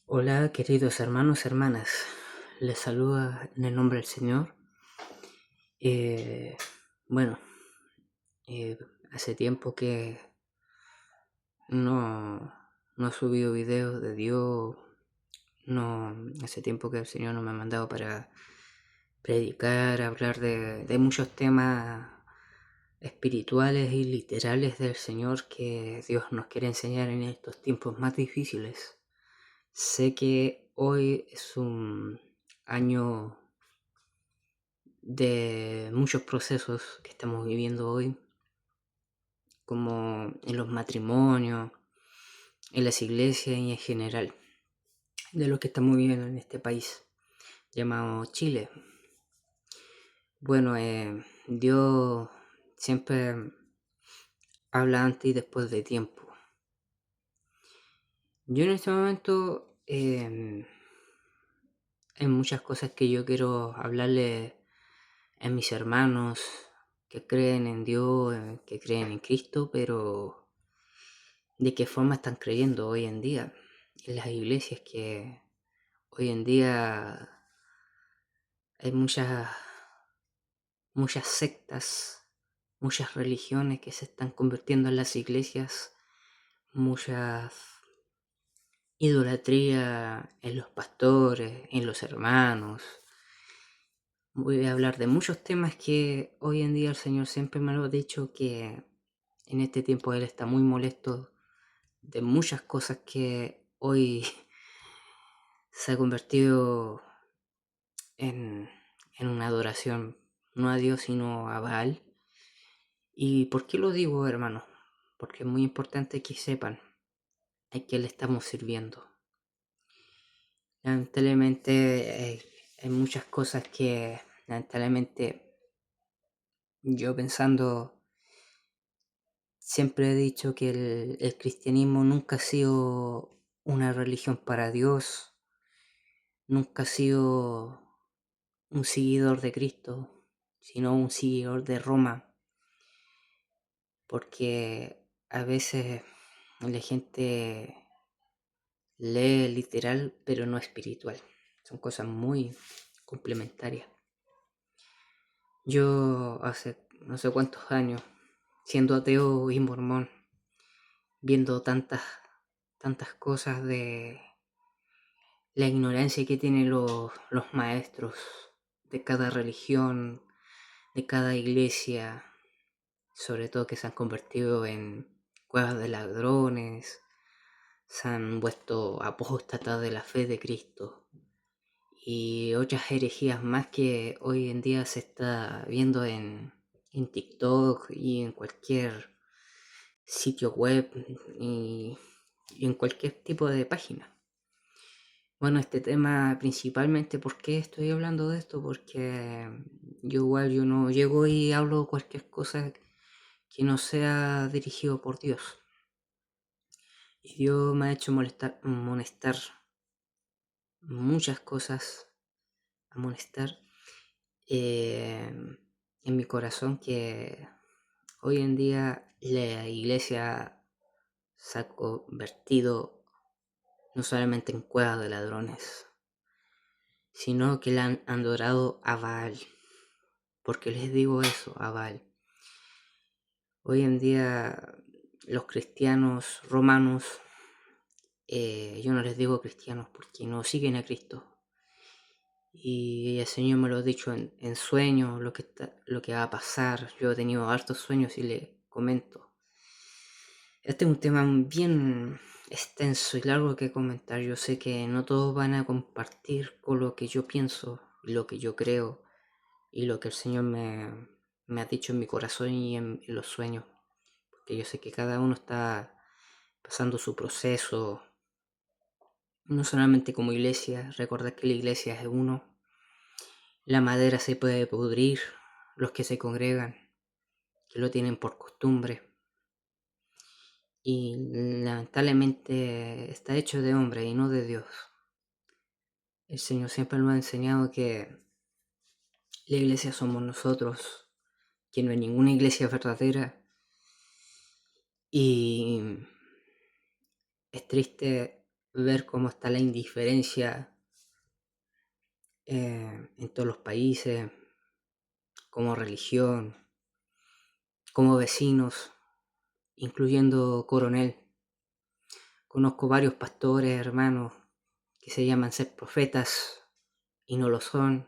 Hola, queridos hermanos, hermanas. Les saluda en el nombre del Señor. Eh, bueno, eh, hace tiempo que no, no he subido videos de Dios. No, hace tiempo que el Señor no me ha mandado para predicar, hablar de muchos temas espirituales y literales del Señor que Dios nos quiere enseñar en estos tiempos más difíciles. Sé que hoy es un año de muchos procesos que estamos viviendo hoy, como en los matrimonios, en las iglesias y en general, de lo que estamos viviendo en este país llamado Chile. Bueno, Dios siempre habla antes y después de tiempo. Yo en este momento hay muchas cosas que yo quiero hablarle a mis hermanos que creen en Dios, que creen en Cristo, pero ¿de qué forma están creyendo hoy en día? En las iglesias que hoy en día hay muchas sectas, muchas religiones que se están convirtiendo en las iglesias, mucha idolatría en los pastores, en los hermanos. Voy a hablar de muchos temas que hoy en día el Señor siempre me lo ha dicho, que en este tiempo Él está muy molesto de muchas cosas que hoy se ha convertido en, en una adoración no a Dios sino a Baal. ¿Y por qué lo digo, hermano? Porque es muy importante que sepan a quién le estamos sirviendo. Lamentablemente hay muchas cosas que lamentablemente yo pensando siempre he dicho que el cristianismo nunca ha sido una religión para Dios, nunca ha sido un seguidor de Cristo, sino un seguidor de Roma, porque a veces la gente lee literal pero no espiritual. Son cosas muy complementarias. Yo hace no sé cuántos años, siendo ateo y mormón, viendo tantas cosas de la ignorancia que tienen los maestros de cada religión, de cada iglesia, sobre todo que se han convertido en cuevas de ladrones, se han vuelto apóstatas de la fe de Cristo y otras herejías más que hoy en día se está viendo en TikTok y en cualquier sitio web y en cualquier tipo de página. Bueno, este tema principalmente, ¿por qué estoy hablando de esto? Porque yo no llego y hablo cualquier cosa que no sea dirigido por Dios. Y Dios me ha hecho amonestar muchas cosas, amonestar en mi corazón que hoy en día la iglesia se ha convertido no solamente en cueva de ladrones, sino que la han adorado a Baal. ¿Porque les digo eso, a Baal? Hoy en día los cristianos romanos, yo no les digo cristianos porque no siguen a Cristo. Y el Señor me lo ha dicho en sueños, lo que va a pasar. Yo he tenido hartos sueños y le comento. Este es un tema bien extenso y largo que comentar. Yo sé que no todos van a compartir con lo que yo pienso, y lo que yo creo y lo que el Señor me ha dicho en mi corazón y en los sueños. Porque yo sé que cada uno está pasando su proceso, no solamente como iglesia. Recordar que la iglesia es uno. La madera se puede pudrir, los que se congregan, que lo tienen por costumbre. Y lamentablemente está hecho de hombre y no de Dios. El Señor siempre nos ha enseñado que la iglesia somos nosotros, que no hay ninguna iglesia verdadera. Y es triste ver cómo está la indiferencia en todos los países, como religión, como vecinos, incluyendo Coronel. Conozco varios pastores, hermanos, que se llaman ser profetas y no lo son.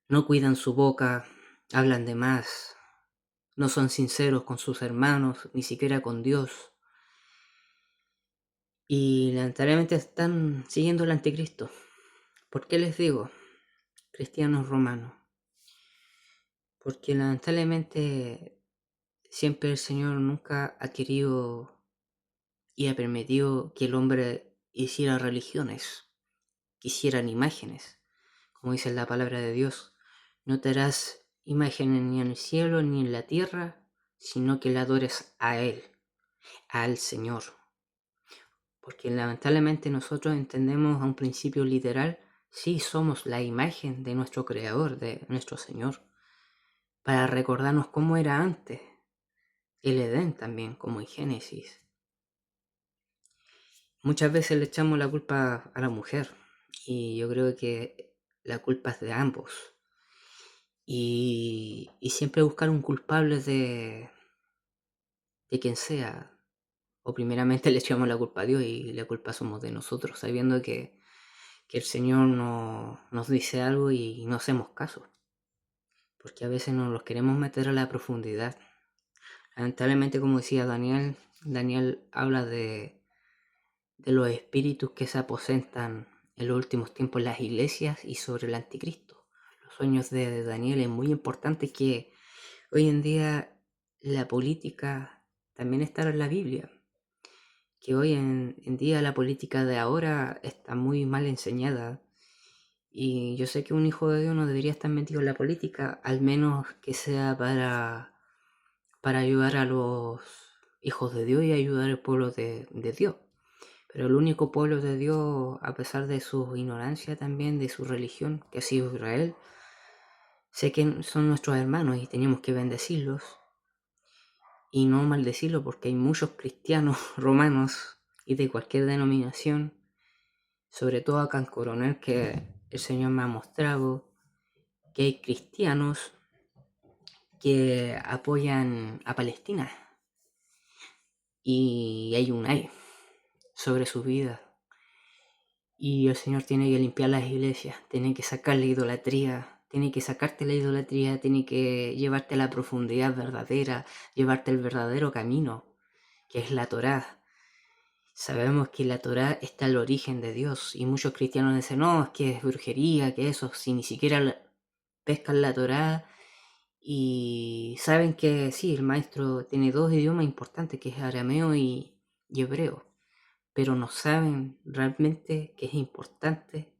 No cuidan su boca, hablan de más, no son sinceros con sus hermanos, ni siquiera con Dios. Y lamentablemente están siguiendo al anticristo. ¿Por qué les digo cristianos romanos? Porque lamentablemente siempre el Señor nunca ha querido y ha permitido que el hombre hiciera religiones, que hicieran imágenes. Como dice la palabra de Dios, no te harás imágenes ni en el cielo ni en la tierra, sino que le adores a Él, al Señor. Porque lamentablemente nosotros entendemos a un principio literal, sí somos la imagen de nuestro Creador, de nuestro Señor, para recordarnos cómo era antes, el Edén también, como en Génesis. Muchas veces le echamos la culpa a la mujer y yo creo que la culpa es de ambos. Y siempre buscar un culpable de quien sea. O primeramente le echamos la culpa a Dios y la culpa somos de nosotros, sabiendo que el Señor nos dice algo y no hacemos caso. Porque a veces nos los queremos meter a la profundidad. Lamentablemente, como decía Daniel habla de los espíritus que se aposentan en los últimos tiempos en las iglesias y sobre el anticristo. Los sueños de Daniel es muy importante que hoy en día la política también está en la Biblia. Que hoy en día la política de ahora está muy mal enseñada. Y yo sé que un hijo de Dios no debería estar metido en la política, al menos que sea para ayudar a los hijos de Dios y ayudar al pueblo de Dios. Pero el único pueblo de Dios, a pesar de su ignorancia también, de su religión, que ha sido Israel, sé que son nuestros hermanos y tenemos que bendecirlos y no maldecirlos, porque hay muchos cristianos romanos y de cualquier denominación, sobre todo acá en Coronel, que el Señor me ha mostrado que hay cristianos que apoyan a Palestina y hay un ay sobre su vida. Y el Señor tiene que limpiar las iglesias, tiene que sacar la idolatría, tiene que sacarte la idolatría, tiene que llevarte a la profundidad verdadera, llevarte al verdadero camino, que es la Torá. Sabemos que la Torá está el origen de Dios y muchos cristianos dicen, no, es que es brujería, que eso, si ni siquiera pescan la Torá y saben que sí, el maestro tiene dos idiomas importantes, que es arameo y hebreo, pero no saben realmente que es importante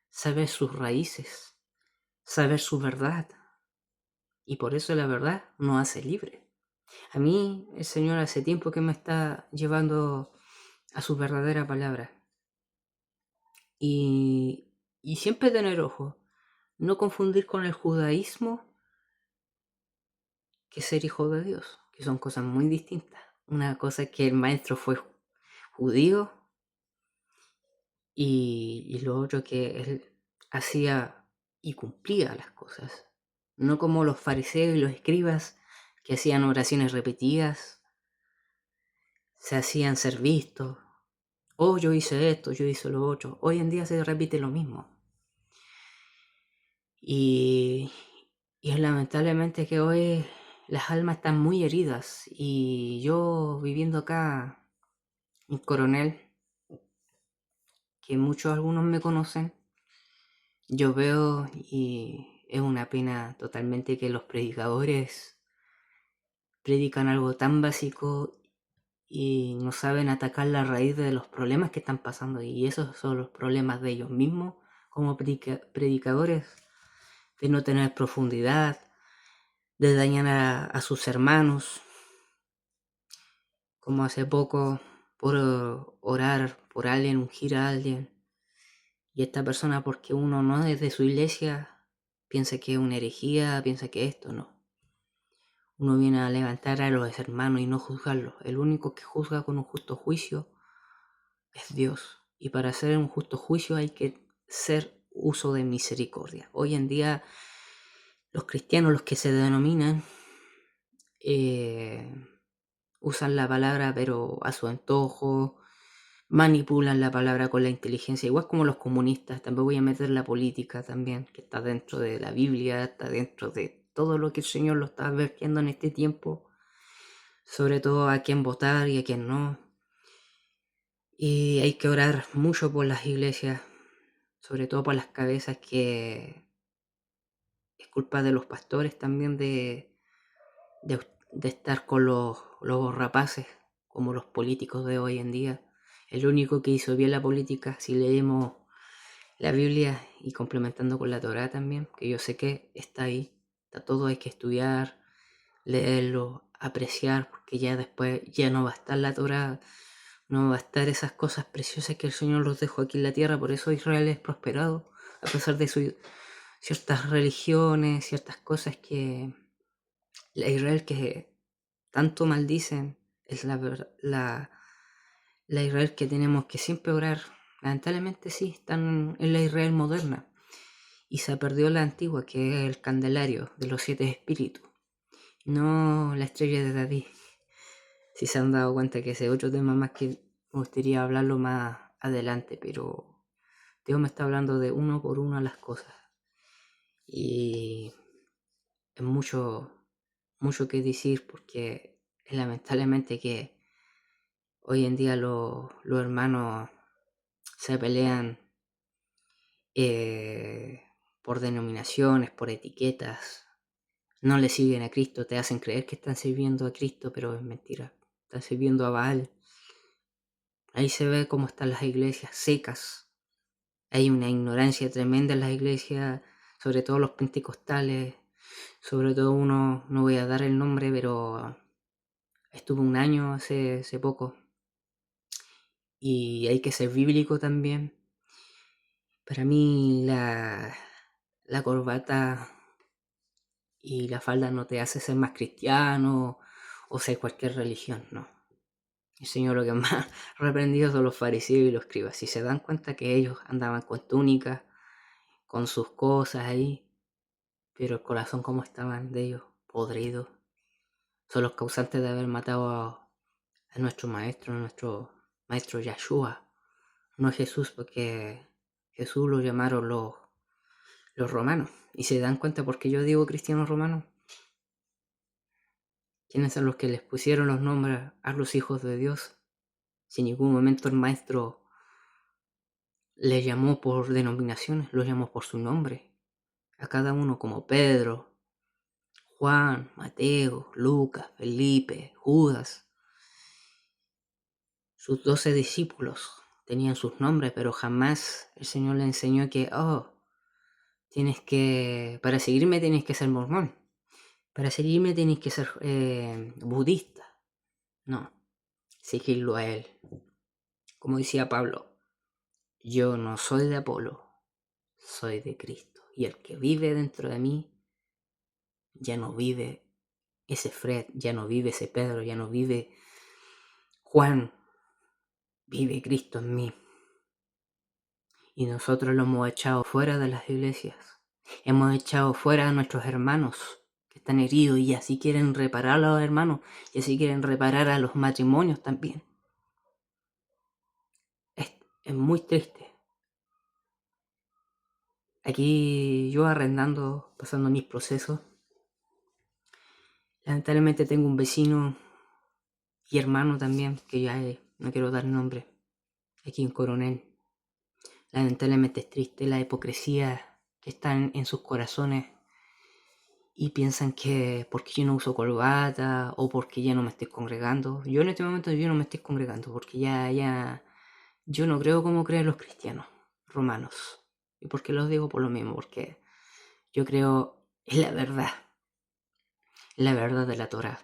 saber sus raíces, saber su verdad. Y por eso la verdad nos hace libre. A mí el Señor hace tiempo que me está llevando a su verdadera palabra. Y siempre tener ojo, no confundir con el judaísmo que ser hijo de Dios, que son cosas muy distintas. Una cosa es que el maestro fue judío y lo otro que él hacía y cumplía las cosas. No como los fariseos y los escribas que hacían oraciones repetidas, se hacían ser vistos. Oh, yo hice esto, yo hice lo otro. Hoy en día se repite lo mismo. Y es lamentablemente que hoy las almas están muy heridas. Y yo viviendo acá en Coronel, que algunos me conocen, yo veo y es una pena totalmente que los predicadores predican algo tan básico y no saben atacar la raíz de los problemas que están pasando. Y esos son los problemas de ellos mismos como predicadores, de no tener profundidad, de dañar a sus hermanos, como hace poco por orar por alguien, ungir a alguien, y esta persona porque uno no es de su iglesia, piensa que es una herejía, piensa que esto no. Uno viene a levantar a los hermanos y no juzgarlos. El único que juzga con un justo juicio es Dios. Y para hacer un justo juicio hay que hacer uso de misericordia. Hoy en día los cristianos, los que se denominan, usan la palabra pero a su antojo, manipulan la palabra con la inteligencia, igual como los comunistas. También voy a meter la política también, que está dentro de la Biblia, está dentro de todo lo que el Señor lo está advirtiendo en este tiempo, sobre todo a quién votar y a quién no. Y hay que orar mucho por las iglesias, sobre todo por las cabezas, que es culpa de los pastores también de estar con los rapaces, como los políticos de hoy en día. El único que hizo bien la política, si leemos la Biblia y complementando con la Torá también, que yo sé que está ahí, está todo, hay que estudiar, leerlo, apreciar, porque ya después ya no va a estar la Torá, no va a estar esas cosas preciosas que el Señor los dejó aquí en la tierra. Por eso Israel es prosperado, a pesar de ciertas religiones, ciertas cosas que la Israel que tanto maldicen, es la Israel que tenemos que siempre orar. Lamentablemente sí, están en la Israel moderna y se perdió la antigua, que es el candelario de los 7 espíritus, no la estrella de David. Si se han dado cuenta que ese otro tema más que me gustaría hablarlo más adelante, pero Dios me está hablando de uno por uno las cosas. Y es mucho que decir, porque es lamentablemente que hoy en día los hermanos se pelean por denominaciones, por etiquetas, no le siguen a Cristo, te hacen creer que están sirviendo a Cristo, pero es mentira, están sirviendo a Baal. Ahí se ve cómo están las iglesias secas. Hay una ignorancia tremenda en las iglesias, sobre todo los pentecostales, sobre todo uno, no voy a dar el nombre, pero estuve un año hace poco, y hay que ser bíblico también. Para mí la corbata y la falda no te hace ser más cristiano o ser cualquier religión, no. El Señor lo que más reprendido son los fariseos y los escribas. Si se dan cuenta que ellos andaban con túnicas, con sus cosas ahí, pero el corazón como estaban de ellos, podridos, son los causantes de haber matado a nuestro maestro Yahshua, no Jesús, porque Jesús lo llamaron los romanos. Y se dan cuenta porque yo digo cristianos romanos. ¿Quiénes son los que les pusieron los nombres a los hijos de Dios? Si en ningún momento el maestro les llamó por denominaciones, los llamó por su nombre. A cada uno como Pedro, Juan, Mateo, Lucas, Felipe, Judas. Sus 12 discípulos tenían sus nombres, pero jamás el Señor le enseñó que, para seguirme tienes que ser mormón. Para seguirme tienes que ser budista. No, seguirlo a Él. Como decía Pablo, yo no soy de Apolo, soy de Cristo. Y el que vive dentro de mí, ya no vive ese Fred, ya no vive ese Pedro, ya no vive Juan, vive Cristo en mí. Y nosotros lo hemos echado fuera de las iglesias. Hemos echado fuera a nuestros hermanos que están heridos, y así quieren reparar a los hermanos, y así quieren reparar a los matrimonios también. Es muy triste. Aquí yo arrendando, pasando mis procesos. Lamentablemente tengo un vecino y hermano también, que ya no quiero dar nombre, aquí en Coronel. Lamentablemente es triste la hipocresía que está en sus corazones, y piensan que porque yo no uso corbata o porque ya no me estoy congregando. Yo en este momento yo no me estoy congregando porque ya yo no creo como creen los cristianos romanos. ¿Y por qué los digo? Por lo mismo, porque yo creo en la verdad de la Torá.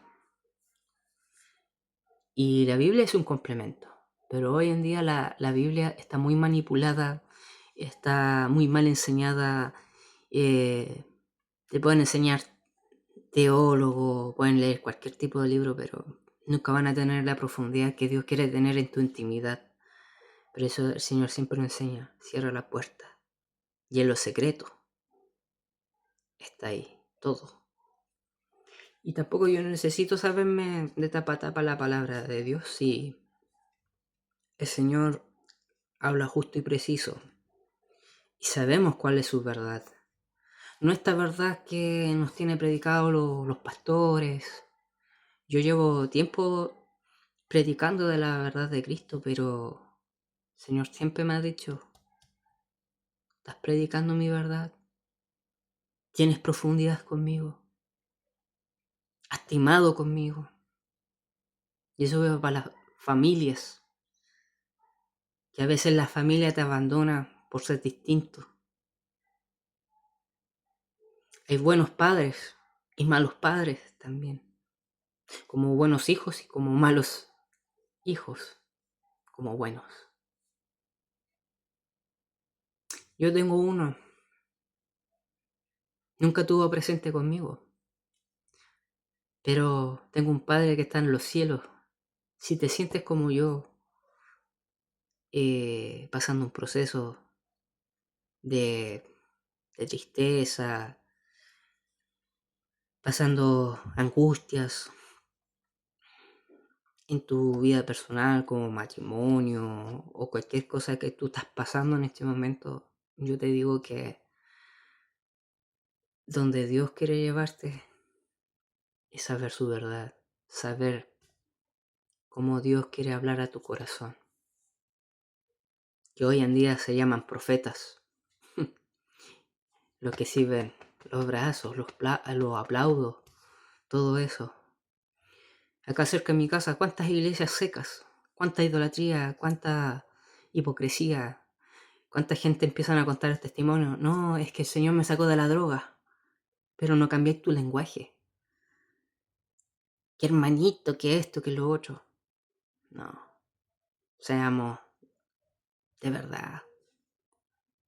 Y la Biblia es un complemento, pero hoy en día la Biblia está muy manipulada, está muy mal enseñada. Te pueden enseñar teólogos, pueden leer cualquier tipo de libro, pero nunca van a tener la profundidad que Dios quiere tener en tu intimidad. Por eso el Señor siempre nos enseña, cierra la puerta. Y en lo secreto está ahí todo. Y tampoco yo necesito saberme de tapa a tapa la palabra de Dios si el Señor habla justo y preciso. Y sabemos cuál es su verdad. No esta verdad que nos tiene predicado los pastores. Yo llevo tiempo predicando de la verdad de Cristo, pero el Señor siempre me ha dicho, ¿estás predicando mi verdad? ¿Tienes profundidad conmigo? ¿Has timado conmigo? Y eso veo para las familias, que a veces la familia te abandona por ser distinto. Hay buenos padres y malos padres también, como buenos hijos y como malos hijos, como buenos. Yo tengo uno, nunca tuvo presente conmigo, pero tengo un padre que está en los cielos. Si te sientes como yo, pasando un proceso de, de tristeza, pasando angustias en tu vida personal como matrimonio o cualquier cosa que tú estás pasando en este momento, yo te digo que donde Dios quiere llevarte es saber su verdad, saber cómo Dios quiere hablar a tu corazón, que hoy en día se llaman profetas, los que sirven los brazos, los aplaudos, todo eso. Acá cerca de mi casa, ¿cuántas iglesias secas? ¿Cuánta idolatría? ¿Cuánta hipocresía? ¿Cuánta gente empiezan a contar el testimonio? No, es que el Señor me sacó de la droga, pero no cambié tu lenguaje. Que hermanito, que esto, que lo otro. No, seamos de verdad.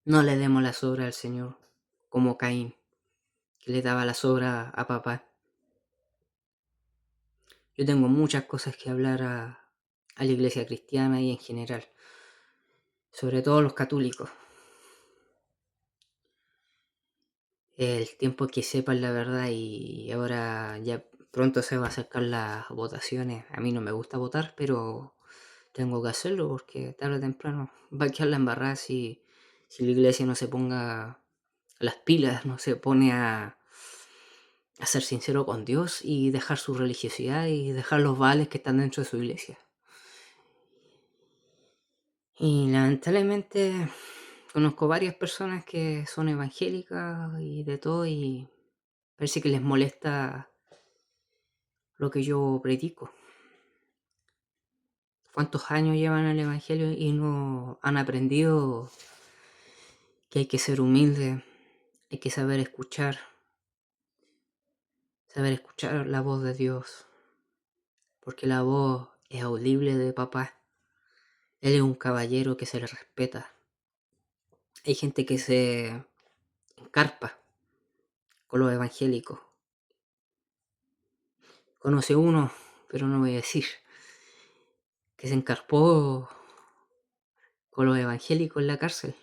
No le demos la sobra al Señor, como Caín, que le daba la sobra a papá. Yo tengo muchas cosas que hablar a la iglesia cristiana y en general, sobre todo los católicos. El tiempo que sepan la verdad y ahora ya pronto se va a acercar las votaciones. A mí no me gusta votar, pero tengo que hacerlo porque tarde o temprano va a quedar la embarrada si la iglesia no se ponga las pilas, no se pone a ser sincero con Dios y dejar su religiosidad y dejar los vales que están dentro de su iglesia. Y lamentablemente conozco varias personas que son evangélicas y de todo y parece que les molesta lo que yo predico. ¿Cuántos años llevan el evangelio y no han aprendido que hay que ser humilde, hay que saber escuchar la voz de Dios, porque la voz es audible de papá. Él es un caballero que se le respeta. Hay gente que se encarpa con los evangélicos. Conoce uno, pero no voy a decir, que se encarpó con los evangélicos en la cárcel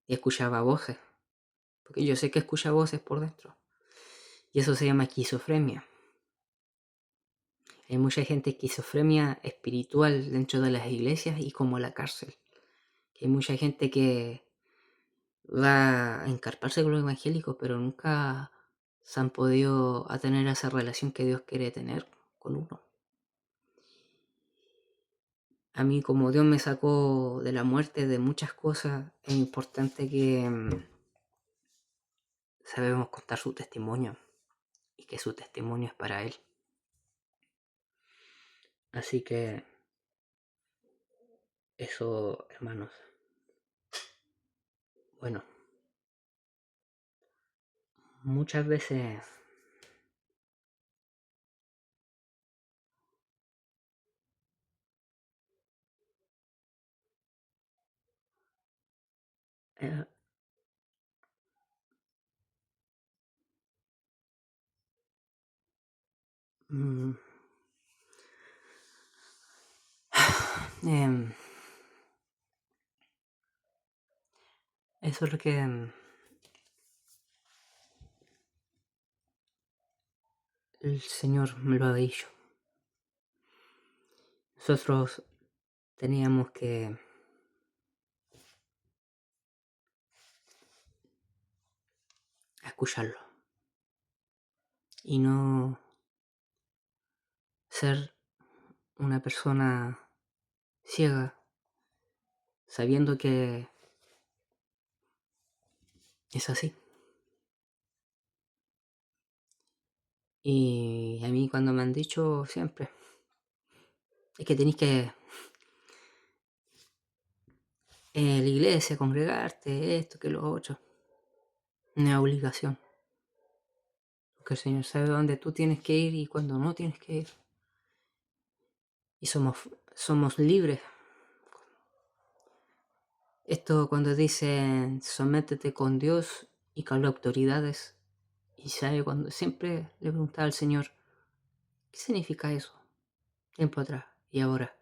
y escuchaba voces, porque yo sé que escucha voces por dentro. Y eso se llama esquizofrenia. Hay mucha gente esquizofrenia espiritual dentro de las iglesias y como la cárcel. Hay mucha gente que va a encarparse con los evangélicos, pero nunca se han podido a tener esa relación que Dios quiere tener con uno. A mí, como Dios me sacó de la muerte de muchas cosas, es importante que sabemos contar su testimonio y que su testimonio es para Él. Así que eso, hermanos. Bueno, muchas veces eh, mm, Em, Eso es lo que el Señor me lo ha dicho. Nosotros teníamos que escucharlo y no ser una persona ciega sabiendo que es así. Y a mí cuando me han dicho siempre, es que tenéis que la iglesia, congregarte, esto, que lo otro. No es obligación. Porque el Señor sabe dónde tú tienes que ir y cuándo no tienes que ir. Y somos libres. Esto cuando dicen sométete con Dios y con las autoridades. Y sabe cuando siempre le preguntaba al Señor, ¿qué significa eso? Tiempo atrás y ahora.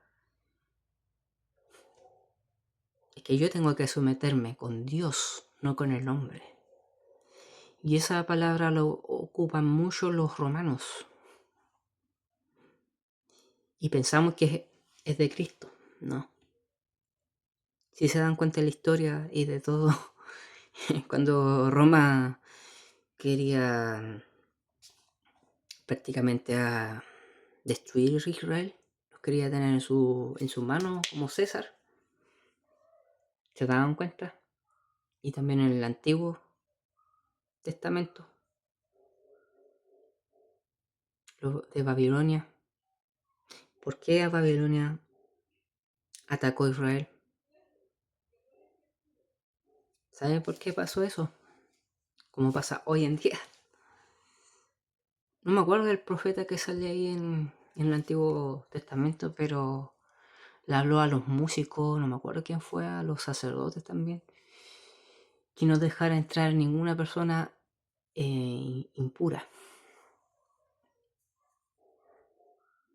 Es que yo tengo que someterme con Dios, no con el hombre. Y esa palabra lo ocupan mucho los romanos. Y pensamos que es de Cristo. No. Si se dan cuenta de la historia y de todo, cuando Roma quería prácticamente a destruir Israel, los quería tener en su mano como César, ¿se daban cuenta? Y también en el Antiguo Testamento, lo de Babilonia. ¿Por qué a Babilonia atacó a Israel? ¿Saben por qué pasó eso? Como pasa hoy en día. No me acuerdo del profeta que sale ahí en el Antiguo Testamento, pero le habló a los músicos, no me acuerdo quién fue, a los sacerdotes también, que no dejara entrar ninguna persona impura.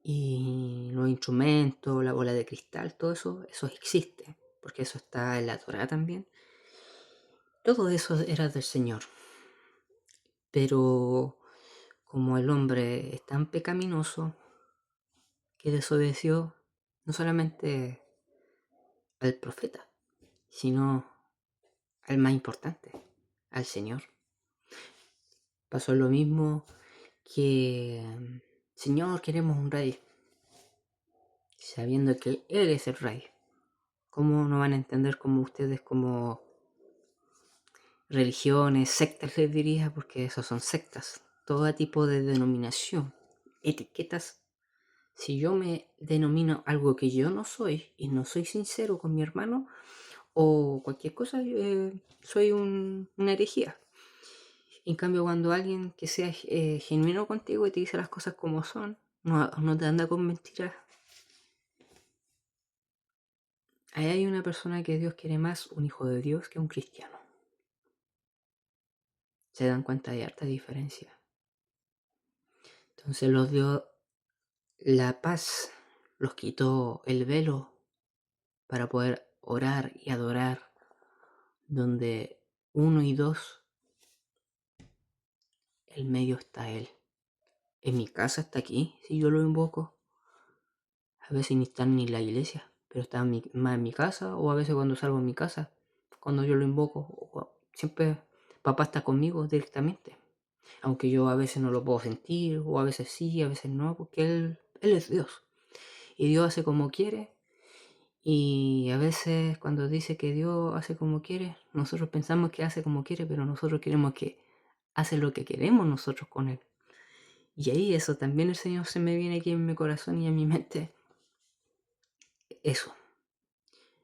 Y los instrumentos, la bola de cristal, todo eso existe, porque eso está en la Torá también. Todo eso era del Señor. Pero como el hombre es tan pecaminoso que desobedeció no solamente al profeta, sino al más importante, al Señor. Pasó lo mismo que, Señor, queremos un rey, sabiendo que Él es el rey. ¿Cómo no van a entender como ustedes como religiones, sectas les diría? Porque esos son sectas, todo tipo de denominación, etiquetas. Si yo me denomino algo que yo no soy y no soy sincero con mi hermano o cualquier cosa, soy una herejía. En cambio, cuando alguien que sea genuino contigo y te dice las cosas como son, no te anda con mentiras, ahí hay una persona que Dios quiere más, un hijo de Dios, que un cristiano. Se dan cuenta de harta diferencia. Entonces los dio la paz, los quitó el velo para poder orar y adorar, donde uno y dos, el medio está Él. En mi casa está aquí, si yo lo invoco. A veces ni está ni en la iglesia, pero está más en mi casa, o a veces cuando salgo en mi casa, cuando yo lo invoco, siempre papá está conmigo directamente. Aunque yo a veces no lo puedo sentir, o a veces sí, a veces no, porque Él es Dios. Y Dios hace como quiere. Y a veces cuando dice que Dios hace como quiere, nosotros pensamos que hace como quiere, pero nosotros queremos que hace lo que queremos nosotros con Él. Y ahí eso también el Señor se me viene aquí en mi corazón y en mi mente. Eso.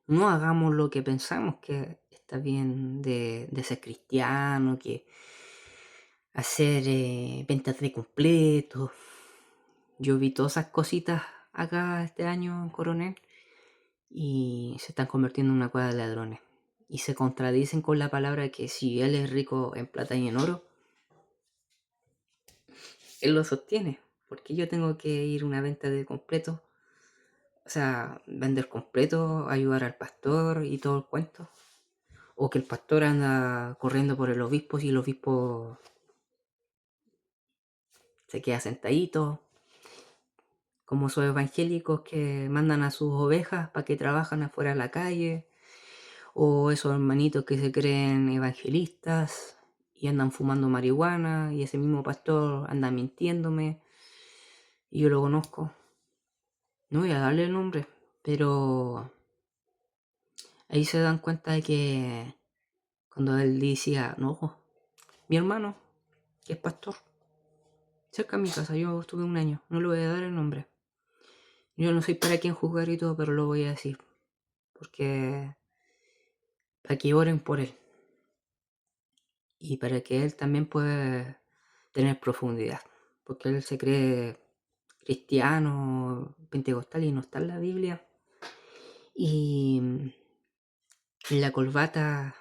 No hagamos lo que pensamos que está bien de ser cristiano, que hacer ventas de completo. Yo vi todas esas cositas acá este año en Coronel y se están convirtiendo en una cueva de ladrones. Y se contradicen con la palabra que si Él es rico en plata y en oro, Él lo sostiene. Porque yo tengo que ir a una venta de completo O sea, vender completo, ayudar al pastor y todo el cuento. O que el pastor anda corriendo por el obispo y el obispo se queda sentadito. Como esos evangélicos que mandan a sus ovejas para que trabajan afuera de la calle. O esos hermanitos que se creen evangelistas y andan fumando marihuana y ese mismo pastor anda mintiéndome y yo lo conozco. No voy a darle el nombre, pero ahí se dan cuenta de que cuando él decía, no, mi hermano, que es pastor, cerca de mi casa, yo estuve un año, no le voy a dar el nombre. Yo no soy para quien juzgar y todo, pero lo voy a decir, porque para que oren por él y para que él también pueda tener profundidad, porque él se cree cristiano, pentecostal y no está en la Biblia. Y en la corbata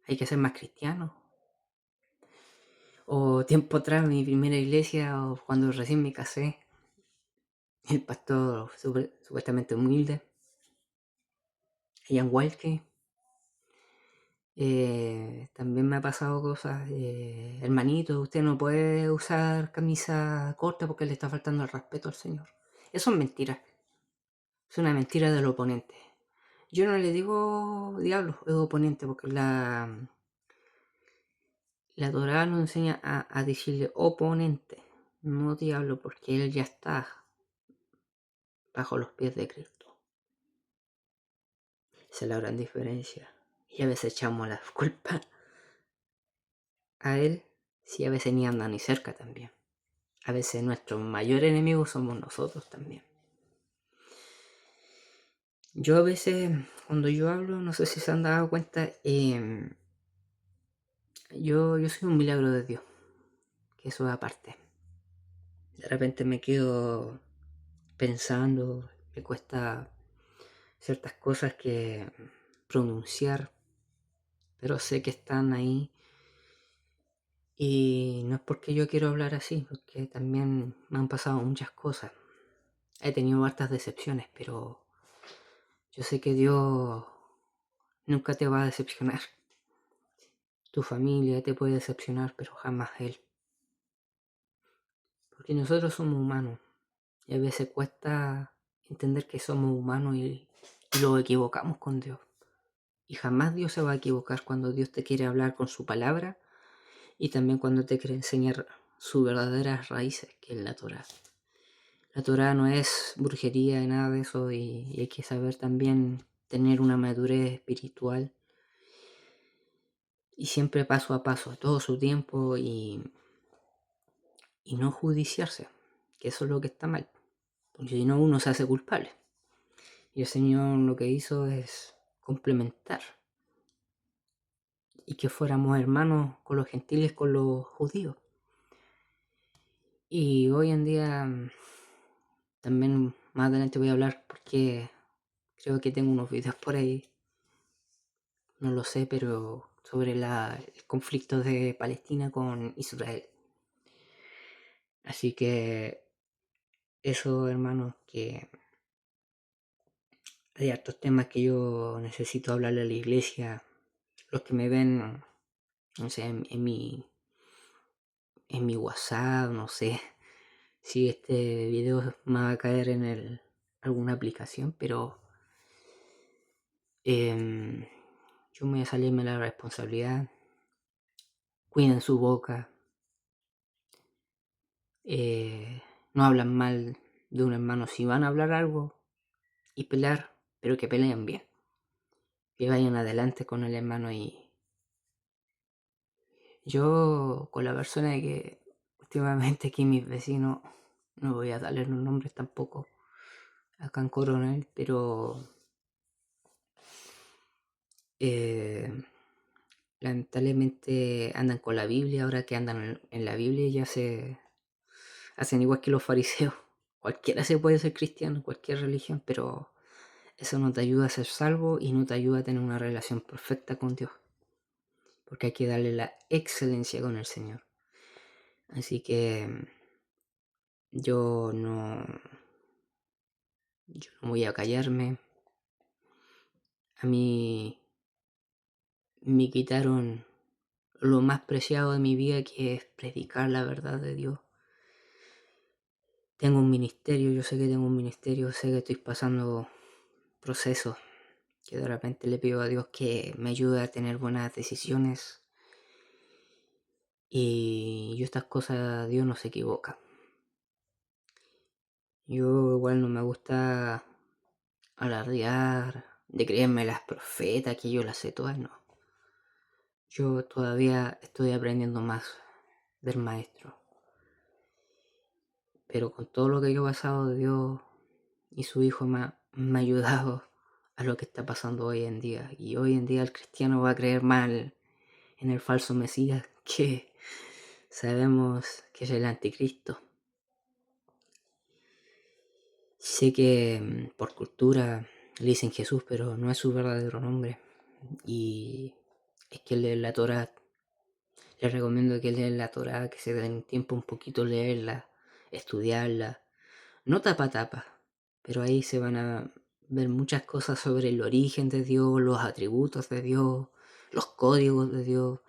hay que ser más cristiano. O tiempo atrás, mi primera iglesia, o cuando recién me casé, el pastor supuestamente humilde, Ian Walke. También me ha pasado cosas, hermanito, usted no puede usar camisa corta porque le está faltando el respeto al Señor. Eso es mentira, es una mentira del oponente. Yo no le digo diablo, es oponente, porque la Torá nos enseña a decirle oponente, no diablo, porque él ya está bajo los pies de Cristo. Esa es la gran diferencia. Y a veces echamos la culpa a él, si a veces ni anda ni cerca también. A veces nuestro mayor enemigo somos nosotros también. Yo a veces, cuando yo hablo, no sé si se han dado cuenta, yo soy un milagro de Dios, que eso es aparte. De repente me quedo pensando, me cuesta ciertas cosas que pronunciar, pero sé que están ahí. Y no es porque yo quiero hablar así, porque también me han pasado muchas cosas. He tenido hartas decepciones, pero yo sé que Dios nunca te va a decepcionar. Tu familia te puede decepcionar, pero jamás Él. Porque nosotros somos humanos. Y a veces cuesta entender que somos humanos y lo equivocamos con Dios. Y jamás Dios se va a equivocar cuando Dios te quiere hablar con su palabra y también cuando te quiere enseñar sus verdaderas raíces, que es la Torá. La Torá no es brujería y nada de eso, y hay que saber también tener una madurez espiritual y siempre paso a paso, a todo su tiempo y no judiciarse, que eso es lo que está mal, porque si no uno se hace culpable. Y el Señor lo que hizo es complementar y que fuéramos hermanos con los gentiles, con los judíos. Y hoy en día también más adelante voy a hablar porque creo que tengo unos videos por ahí, no lo sé, pero sobre el conflicto de Palestina con Israel. Así que eso, hermanos, que hay hartos temas que yo necesito hablarle a la iglesia. Los que me ven, no sé, en mi WhatsApp, no sé si este video me va a caer en alguna aplicación, pero yo me voy a salirme de la responsabilidad. Cuiden su boca. No hablan mal de un hermano. Si van a hablar algo y pelear, pero que peleen bien. Que vayan adelante con el hermano. Y yo, con la persona que últimamente aquí mis vecinos, no voy a darle los nombres tampoco, acá en Coronel, pero lamentablemente andan con la Biblia. Ahora que andan en la Biblia ya se hacen igual que los fariseos. Cualquiera se puede ser cristiano, cualquier religión, pero eso no te ayuda a ser salvo y no te ayuda a tener una relación perfecta con Dios, porque hay que darle la excelencia con el Señor. Así que yo no Yo no voy a callarme. A mí me quitaron lo más preciado de mi vida, que es predicar la verdad de Dios. Tengo un ministerio, yo sé que tengo un ministerio, sé que estoy pasando procesos, que de repente le pido a Dios que me ayude a tener buenas decisiones. Y yo estas cosas, Dios no se equivoca. Yo igual no me gusta alardear de creerme las profetas, que yo las sé todas, no. Yo todavía estoy aprendiendo más del maestro. Pero con todo lo que yo he pasado, Dios y su Hijo me ha ayudado a lo que está pasando hoy en día. Y hoy en día el cristiano va a creer mal en el falso Mesías, que sabemos que es el anticristo. Sé que por cultura le dicen Jesús, pero no es su verdadero nombre. Y es que lee la Torá. Les recomiendo que lean la Torá, que se den tiempo un poquito leerla, estudiarla. No tapa tapa, pero ahí se van a ver muchas cosas sobre el origen de Dios, los atributos de Dios, los códigos de Dios,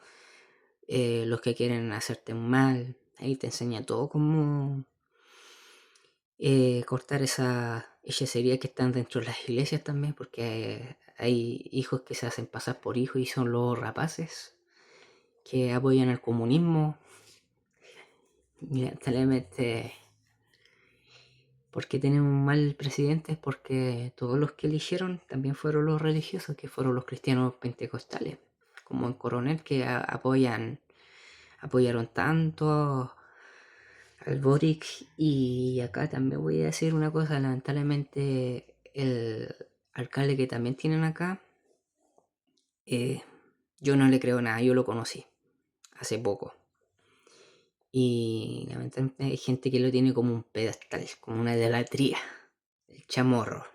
los que quieren hacerte un mal. Ahí te enseña todo cómo cortar esa hechicería que están dentro de las iglesias también, porque hay hijos que se hacen pasar por hijos y son los rapaces que apoyan el comunismo. Lamentablemente, ¿por qué tenemos un mal presidente? Es porque todos los que eligieron también fueron los religiosos, que fueron los cristianos pentecostales, como en Coronel, que apoyaron tanto al Boric. Y acá también voy a decir una cosa, lamentablemente el alcalde que también tienen acá, yo no le creo nada, yo lo conocí hace poco. Y lamentablemente hay gente que lo tiene como un pedestal, como una idolatría, el chamorro.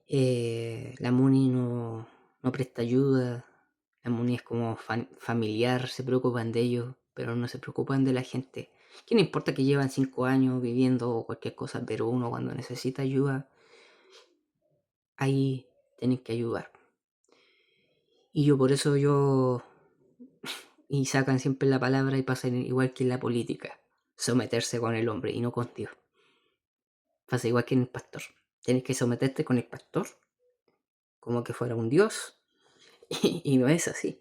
La Muni no presta ayuda, la Muni es como familiar, se preocupan de ellos, pero no se preocupan de la gente. Que no importa que llevan 5 años viviendo o cualquier cosa, pero uno cuando necesita ayuda, ahí tienen que ayudar. Y yo por eso y sacan siempre la palabra y pasan igual que en la política, someterse con el hombre y no con Dios. Pasa igual que en el pastor. Tienes que someterte con el pastor como que fuera un dios y no es así.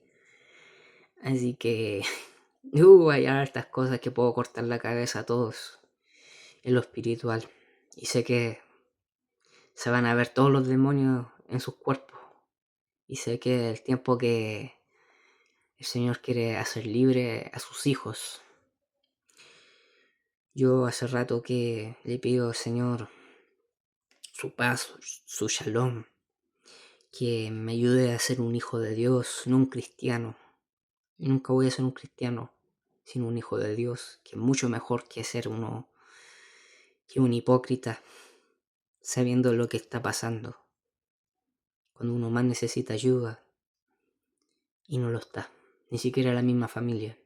Así que hay hartas cosas que puedo cortar la cabeza a todos en lo espiritual. Y sé que se van a ver todos los demonios en sus cuerpos. Y sé que el tiempo que el Señor quiere hacer libre a sus hijos. Yo hace rato que le pido al Señor su paz, su shalom, que me ayude a ser un hijo de Dios, no un cristiano. Y nunca voy a ser un cristiano sino un hijo de Dios, que es mucho mejor que ser que un hipócrita, sabiendo lo que está pasando, cuando uno más necesita ayuda y no lo está. Ni siquiera la misma familia.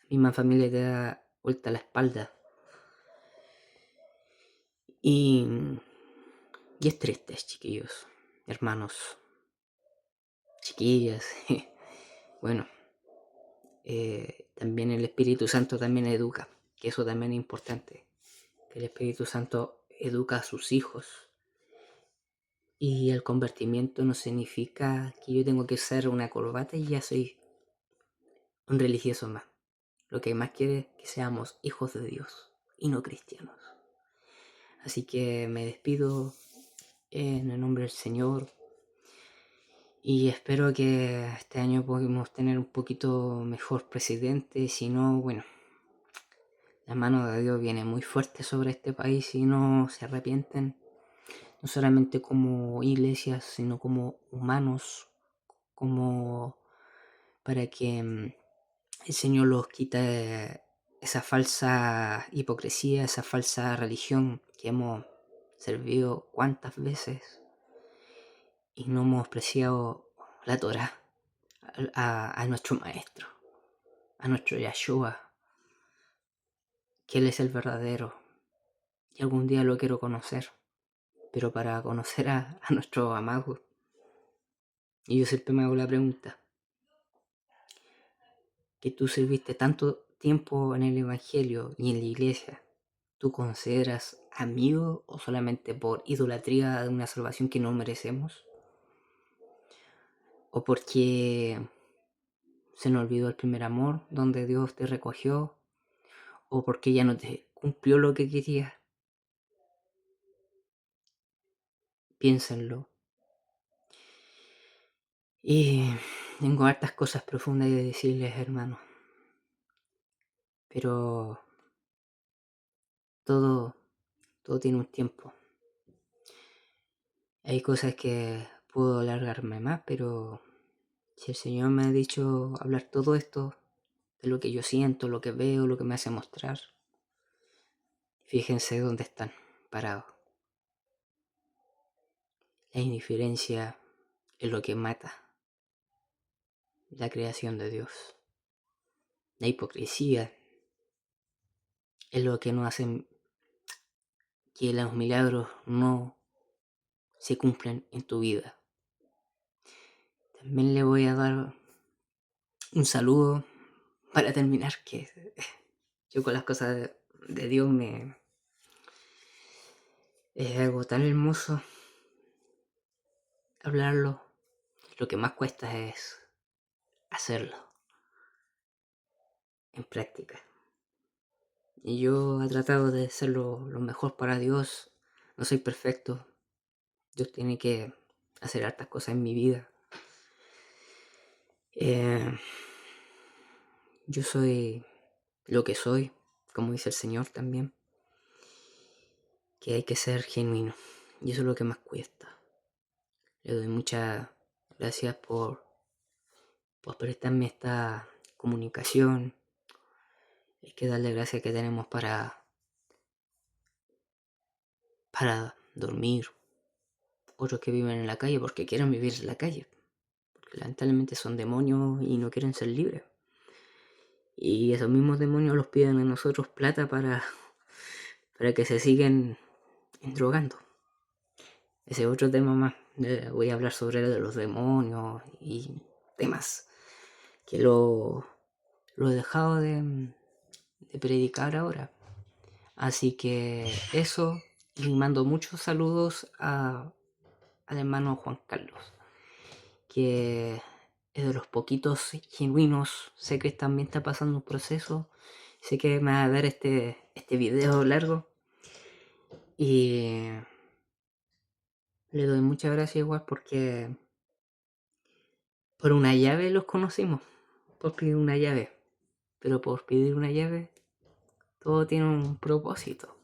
La misma familia te da vuelta la espalda. Y, y es triste, chiquillos, hermanos, chiquillas. Bueno, también el Espíritu Santo también educa, que eso también es importante, que el Espíritu Santo educa a sus hijos. Y el convertimiento no significa que yo tengo que usar una corbata y ya soy un religioso más. Lo que más quiere es que seamos hijos de Dios y no cristianos. Así que me despido en el nombre del Señor y espero que este año podamos tener un poquito mejor presidente. Si no, bueno, la mano de Dios viene muy fuerte sobre este país si no se arrepienten, no solamente como iglesias, sino como humanos, como para que el Señor los quite esa falsa hipocresía, esa falsa religión que hemos servido cuántas veces y no hemos apreciado la Torah, a nuestro Maestro, a nuestro Yahshua, que Él es el verdadero y algún día lo quiero conocer. pero para conocer a nuestro amado. Y yo siempre me hago la pregunta, que tú serviste tanto tiempo en el Evangelio y en la iglesia, ¿tú consideras amigo o solamente por idolatría de una salvación que no merecemos? ¿O porque se nos olvidó el primer amor donde Dios te recogió? ¿O porque ya no te cumplió lo que querías? Piénsenlo. Y tengo hartas cosas profundas de decirles, hermano. Pero todo tiene un tiempo. Hay cosas que puedo alargarme más, pero si el Señor me ha dicho hablar todo esto, de lo que yo siento, lo que veo, lo que me hace mostrar, fíjense dónde están parados. La indiferencia es lo que mata la creación de Dios. La hipocresía es lo que nos hace que los milagros no se cumplan en tu vida. También le voy a dar un saludo para terminar, que yo con las cosas de Dios es algo tan hermoso hablarlo. Lo que más cuesta es hacerlo en práctica. Y yo he tratado de ser lo mejor para Dios. No soy perfecto. Dios tiene que hacer hartas cosas en mi vida. Yo soy lo que soy, como dice el Señor también. Que hay que ser genuino. Y eso es lo que más cuesta. Le doy muchas gracias por prestarme esta comunicación. Hay que darle gracias que tenemos para dormir. Otros que viven en la calle porque quieren vivir en la calle. Porque lamentablemente son demonios y no quieren ser libres. Y esos mismos demonios los piden a nosotros plata para que se sigan drogando. Ese es otro tema más. Voy a hablar sobre los demonios y temas que lo he dejado de predicar ahora. Así que eso, y mando muchos saludos al hermano Juan Carlos, que es de los poquitos genuinos. Sé que también está pasando un proceso. Sé que me va a ver este video largo. Y le doy muchas gracias igual porque por una llave los conocimos. Por pedir una llave. Pero por pedir una llave, todo tiene un propósito.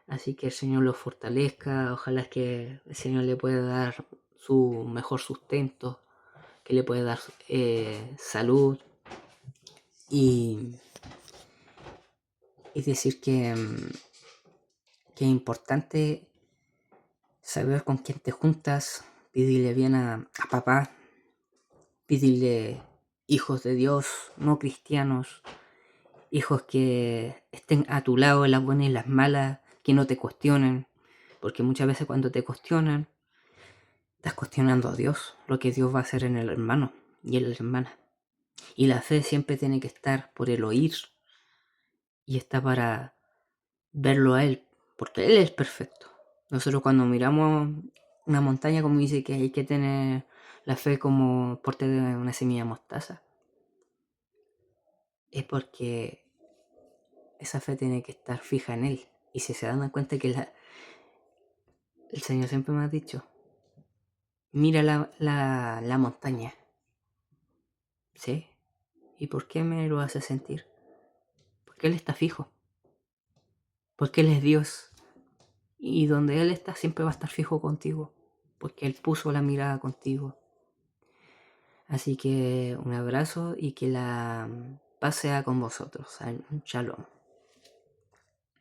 Así que el Señor los fortalezca. Ojalá que el Señor le pueda dar su mejor sustento, que le pueda dar salud. Y decir que es importante saber con quién te juntas, pedirle bien a papá, pedirle hijos de Dios, no cristianos, hijos que estén a tu lado en las buenas y las malas, que no te cuestionen, porque muchas veces cuando te cuestionan, estás cuestionando a Dios, lo que Dios va a hacer en el hermano y en la hermana. Y la fe siempre tiene que estar por el oír y está para verlo a Él, porque Él es perfecto. Nosotros cuando miramos una montaña, como dice que hay que tener la fe como porte de una semilla de mostaza, es porque esa fe tiene que estar fija en Él. Y si se dan cuenta que el Señor siempre me ha dicho, mira la montaña, ¿sí? ¿Y por qué me lo hace sentir? Porque Él está fijo, porque Él es Dios. Y donde Él está siempre va a estar fijo contigo, porque Él puso la mirada contigo. Así que un abrazo y que la paz sea con vosotros. Shalom.